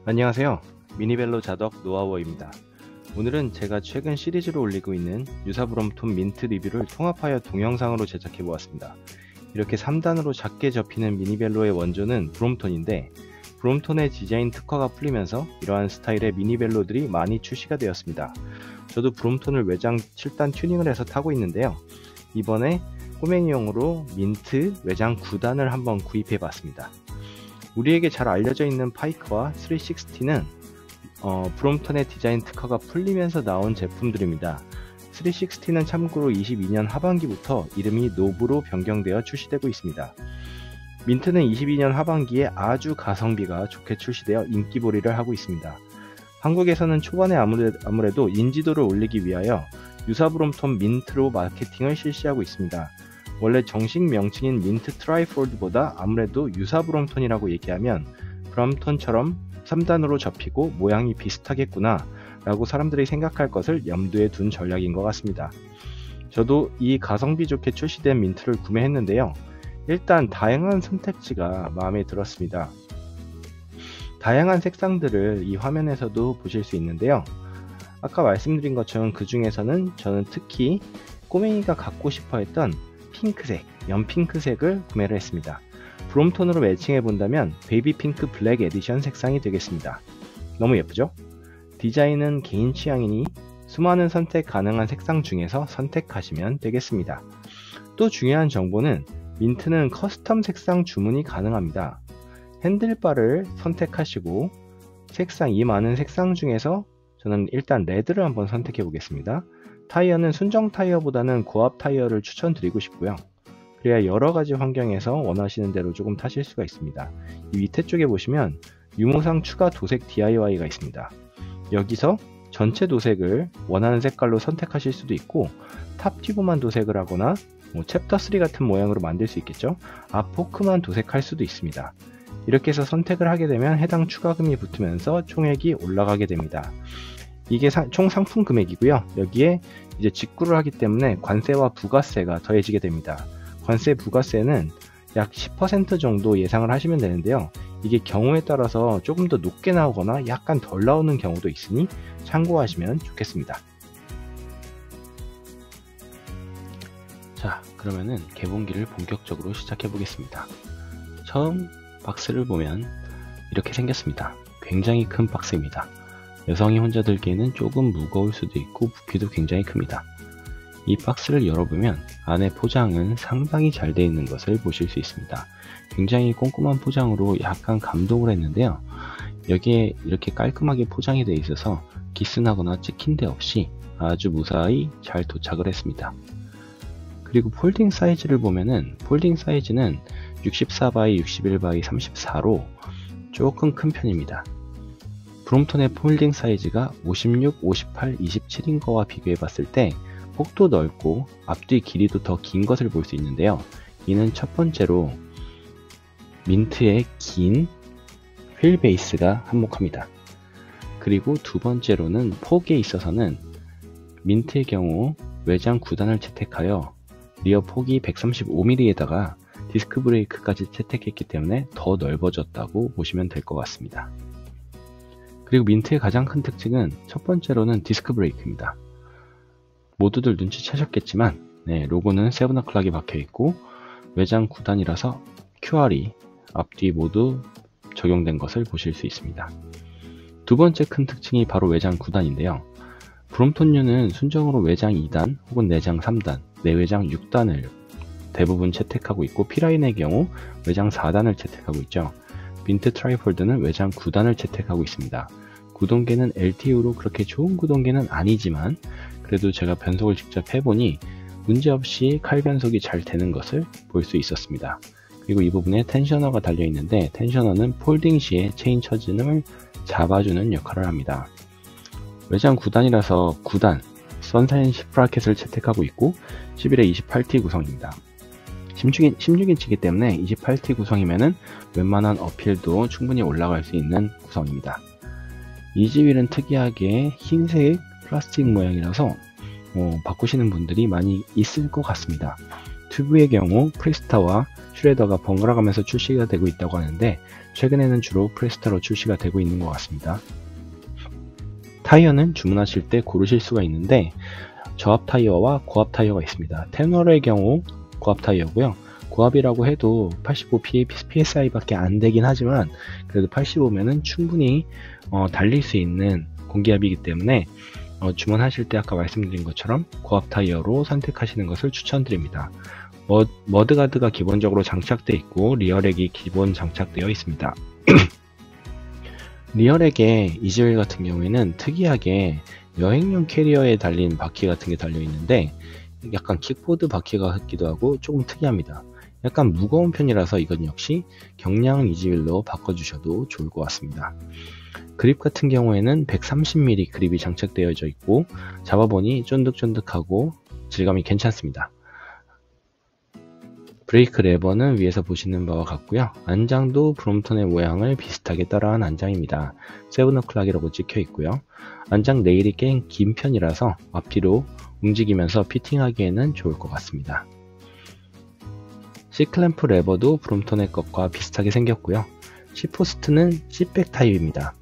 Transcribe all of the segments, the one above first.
안녕하세요. 미니벨로 자덕 노하워입니다. 오늘은 제가 최근 시리즈로 올리고 있는 유사 브롬톤 민트 리뷰를 통합하여 동영상으로 제작해 보았습니다. 이렇게 3단으로 작게 접히는 미니벨로의 원조는 브롬톤인데, 브롬톤의 디자인 특화가 풀리면서 이러한 스타일의 미니벨로들이 많이 출시가 되었습니다. 저도 브롬톤을 외장 7단 튜닝을 해서 타고 있는데요. 이번에 꼬맹이용으로 민트 외장 9단을 한번 구입해 봤습니다. 우리에게 잘 알려져 있는 파이크와 360는 브롬톤의 디자인 특화가 풀리면서 나온 제품들입니다. 360는 참고로 22년 하반기부터 이름이 노브로 변경되어 출시되고 있습니다. 민트는 22년 하반기에 아주 가성비가 좋게 출시되어 인기몰이를 하고 있습니다. 한국에서는 초반에 아무래도 인지도를 올리기 위하여 유사 브롬톤 민트로 마케팅을 실시하고 있습니다. 원래 정식 명칭인 민트 트라이폴드보다 아무래도 유사 브롬톤이라고 얘기하면 브롬톤처럼 3단으로 접히고 모양이 비슷하겠구나 라고 사람들이 생각할 것을 염두에 둔 전략인 것 같습니다. 저도 이 가성비 좋게 출시된 민트를 구매했는데요. 일단 다양한 선택지가 마음에 들었습니다. 다양한 색상들을 이 화면에서도 보실 수 있는데요. 아까 말씀드린 것처럼 그 중에서는 저는 특히 꼬맹이가 갖고 싶어 했던 핑크색, 연핑크색을 구매를 했습니다. 브롬톤으로 매칭해 본다면 베이비 핑크 블랙 에디션 색상이 되겠습니다. 너무 예쁘죠? 디자인은 개인 취향이니 수많은 선택 가능한 색상 중에서 선택하시면 되겠습니다. 또 중요한 정보는 민트는 커스텀 색상 주문이 가능합니다. 핸들바를 선택하시고 이 많은 색상 중에서 저는 일단 레드를 한번 선택해 보겠습니다. 타이어는 순정 타이어보다는 고압 타이어를 추천드리고 싶고요. 그래야 여러가지 환경에서 원하시는 대로 조금 타실 수가 있습니다. 이 밑에 쪽에 보시면 유무상 추가 도색 DIY가 있습니다. 여기서 전체 도색을 원하는 색깔로 선택하실 수도 있고 탑 튜브만 도색을 하거나 챕터 3 같은 모양으로 만들 수 있겠죠. 앞 포크만 도색할 수도 있습니다. 이렇게 해서 선택을 하게 되면 해당 추가금이 붙으면서 총액이 올라가게 됩니다. 이게 총 상품 금액이고요. 여기에 이제 직구를 하기 때문에 관세와 부가세가 더해지게 됩니다. 관세 부가세는 약 10% 정도 예상을 하시면 되는데요. 이게 경우에 따라서 조금 더 높게 나오거나 약간 덜 나오는 경우도 있으니 참고하시면 좋겠습니다. 자, 그러면은 개봉기를 본격적으로 시작해 보겠습니다. 처음 박스를 보면 이렇게 생겼습니다. 굉장히 큰 박스입니다. 여성이 혼자 들기에는 조금 무거울 수도 있고 부피도 굉장히 큽니다. 이 박스를 열어보면 안에 포장은 상당히 잘 되어 있는 것을 보실 수 있습니다. 굉장히 꼼꼼한 포장으로 약간 감동을 했는데요. 여기에 이렇게 깔끔하게 포장이 되어 있어서 기스나거나 찍힌 데 없이 아주 무사히 잘 도착을 했습니다. 그리고 폴딩 사이즈를 보면은 폴딩 사이즈는 64x 61x 34로 조금 큰 편입니다. 브롬톤의 폴딩 사이즈가 56, 58, 27인 거와 비교해 봤을 때 폭도 넓고 앞뒤 길이도 더 긴 것을 볼 수 있는데요. 이는 첫 번째로 민트의 긴 휠 베이스가 한몫합니다. 그리고 두 번째로는 폭에 있어서는 민트의 경우 외장 9단을 채택하여 리어 폭이 135mm에다가 디스크 브레이크까지 채택했기 때문에 더 넓어졌다고 보시면 될 것 같습니다. 그리고 민트의 가장 큰 특징은 첫 번째로는 디스크 브레이크입니다. 모두들 눈치채셨겠지만 로고는 세븐어클락이 박혀있고 외장 9단이라서 QR이 앞뒤 모두 적용된 것을 보실 수 있습니다. 두 번째 큰 특징이 바로 외장 9단인데요. 브롬톤류는 순정으로 외장 2단 혹은 내장 3단, 내외장 6단을 대부분 채택하고 있고 P라인의 경우 외장 4단을 채택하고 있죠. 민트 트라이폴드는 외장 9단을 채택하고 있습니다. 구동계는 LTU로 그렇게 좋은 구동계는 아니지만 그래도 제가 변속을 직접 해보니 문제없이 칼 변속이 잘 되는 것을 볼 수 있었습니다. 그리고 이 부분에 텐셔너가 달려 있는데 텐셔너는 폴딩 시에 체인 처진을 잡아주는 역할을 합니다. 외장 9단이라서 9단 선샤인 10브라켓을 채택하고 있고 11에 28T 구성입니다. 16인치이기 때문에 28T 구성이면은 웬만한 어필도 충분히 올라갈 수 있는 구성입니다. 이지휠은 특이하게 흰색 플라스틱 모양이라서 바꾸시는 분들이 많이 있을 것 같습니다. 튜브의 경우 프리스타와 슈레더가 번갈아 가면서 출시가 되고 있다고 하는데 최근에는 주로 프레스타로 출시가 되고 있는 것 같습니다. 타이어는 주문하실 때 고르실 수가 있는데 저압 타이어와 고압 타이어가 있습니다. 테너의 경우 고압 타이어고요. 고압이라고 해도 85 PSI 밖에 안 되긴 하지만 그래도 85면은 충분히 달릴 수 있는 공기압이기 때문에 주문하실 때 아까 말씀드린 것처럼 고압 타이어로 선택하시는 것을 추천드립니다. 머드가드가 기본적으로 장착되어 있고 리어렉이 기본 장착되어 있습니다. 리어렉의 이즈웰 같은 경우에는 특이하게 여행용 캐리어에 달린 바퀴 같은 게 달려 있는데 약간 킥보드 바퀴가 같기도 하고 조금 특이합니다. 약간 무거운 편이라서 이건 역시 경량 이즈웰로 바꿔주셔도 좋을 것 같습니다. 그립 같은 경우에는 130mm 그립이 장착되어져 있고 잡아보니 쫀득쫀득하고 질감이 괜찮습니다. 브레이크 레버는 위에서 보시는 바와 같고요. 안장도 브롬톤의 모양을 비슷하게 따라한 안장입니다. 세븐오클락이라고 찍혀 있고요. 안장 네일이 꽤 긴 편이라서 앞뒤로 움직이면서 피팅하기에는 좋을 것 같습니다. C클램프 레버도 브롬톤의 것과 비슷하게 생겼고요. C포스트는 C백 타입입니다.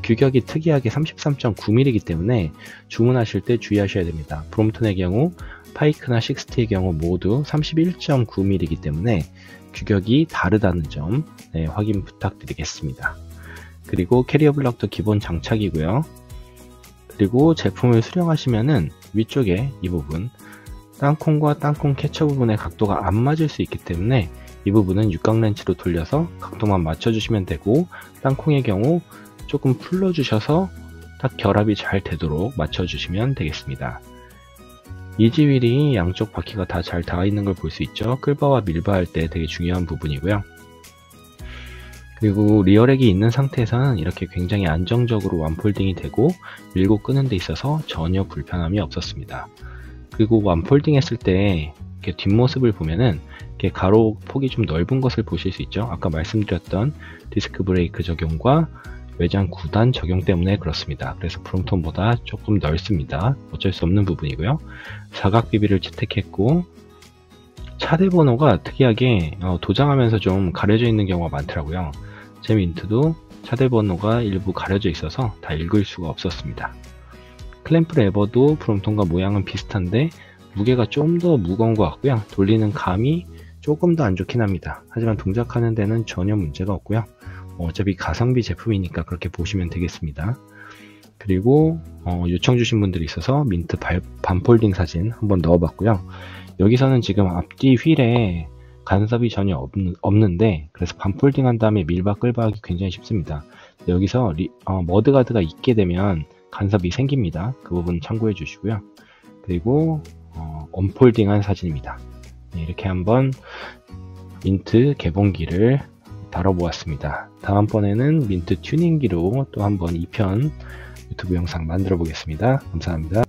규격이 특이하게 33.9mm이기 때문에 주문하실 때 주의하셔야 됩니다. 브롬톤의 경우 파이크나 식스티의 경우 모두 31.9mm이기 때문에 규격이 다르다는 점 확인 부탁드리겠습니다. 그리고 캐리어 블럭도 기본 장착이고요. 그리고 제품을 수령하시면은 위쪽에 이 부분 땅콩과 땅콩 캐쳐 부분의 각도가 안 맞을 수 있기 때문에 이 부분은 육각 렌치로 돌려서 각도만 맞춰주시면 되고 땅콩의 경우 조금 풀러주셔서 딱 결합이 잘 되도록 맞춰주시면 되겠습니다. 이지휠이 양쪽 바퀴가 다 잘 닿아 있는 걸 볼 수 있죠. 끌바와 밀바 할 때 되게 중요한 부분이고요. 그리고 리어렉이 있는 상태에서는 이렇게 굉장히 안정적으로 완폴딩이 되고 밀고 끄는 데 있어서 전혀 불편함이 없었습니다. 그리고 완폴딩 했을 때 이렇게 뒷모습을 보면은 이렇게 가로 폭이 좀 넓은 것을 보실 수 있죠. 아까 말씀드렸던 디스크 브레이크 적용과 외장 9단 적용 때문에 그렇습니다. 그래서 브롬톤보다 조금 넓습니다. 어쩔 수 없는 부분이고요. 사각 비비를 채택했고 차대 번호가 특이하게 도장하면서 좀 가려져 있는 경우가 많더라고요. 제 민트도 차대 번호가 일부 가려져 있어서 다 읽을 수가 없었습니다. 클램프 레버도 브롬톤과 모양은 비슷한데 무게가 좀 더 무거운 것 같고요. 돌리는 감이 조금 더 안 좋긴 합니다. 하지만 동작하는 데는 전혀 문제가 없고요. 어차피 가성비 제품이니까 그렇게 보시면 되겠습니다. 그리고 요청 주신 분들이 있어서 민트 반폴딩 사진 한번 넣어봤고요. 여기서는 지금 앞뒤 휠에 간섭이 전혀 없는데 그래서 반폴딩 한 다음에 밀바 끌바 하기 굉장히 쉽습니다. 여기서 머드가드가 있게 되면 간섭이 생깁니다. 그 부분 참고해 주시고요. 그리고 언폴딩 한 사진입니다. 이렇게 한번 민트 개봉기를 다뤄보았습니다. 다음번에는 민트 튜닝기로 또 한번 2편 유튜브 영상 만들어 보겠습니다. 감사합니다.